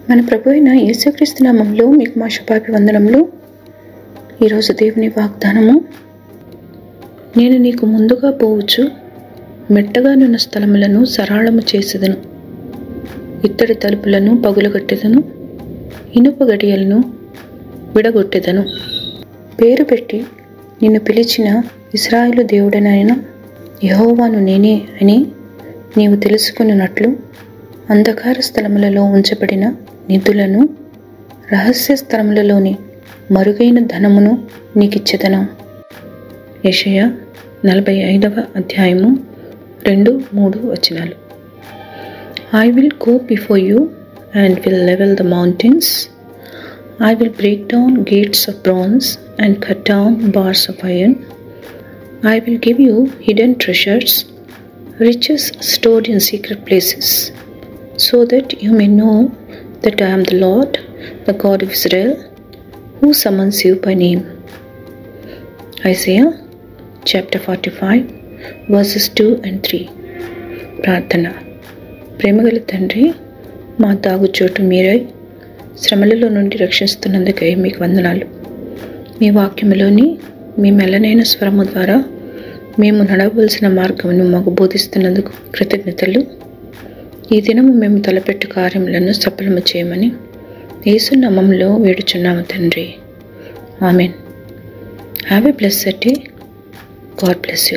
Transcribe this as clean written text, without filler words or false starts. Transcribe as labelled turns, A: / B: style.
A: మన ప్రభు అయిన యేసుక్రీస్తు నామములో మీకు మా శుభాభివందనములు. ఈరోజు దేవుని వాగ్దానము, నేను నీకు ముందుగా పోవచ్చు, మెట్టగానున్న స్థలములను సరళము చేసేదను, ఇత్తడి తలుపులను పగులగొట్టెదను, ఇనుప గడియలను విడగొట్టెదను. పేరు పెట్టి నిన్ను పిలిచిన ఇశ్రాయేలు దేవుడనైన యెహోవాను నేనే అని నీవు తెలుసుకొనున్నట్లు అంధకార స్థలములలో ఉంచబడిన నిధులను, రహస్య స్థలములలోని మరుగైన ధనమును నీకిచ్చెదను. యెషయా 45వ అధ్యాయము 2-3 వచనాలు. I will go before you and will level the mountains. I will break down gates of bronze and cut down bars of iron. I will give you hidden treasures, riches stored in secret places, so that you may know that I am the Lord, the God of Israel, who summons you by name. Isaiah chapter 45 verses 2 and 3. ప్రార్థన. ప్రేమగల తండ్రి, మా తాగుచోటు మీరై శ్రమలలో నుండి రక్షిస్తున్నందుకై మీకు వందనాలు. మీ వాక్యములోని మీ మెల్లనైన స్వరము ద్వారా మేము నడవలసిన మార్గమును మాకు బోధిస్తున్నందుకు కృతజ్ఞతలు. ఈ దినము మేము తలపెట్టు కార్యములను సఫలము చేయమని యేసు నామములో వేడుచున్నాము తండ్రి. Amen. Have a blessed day. God bless you.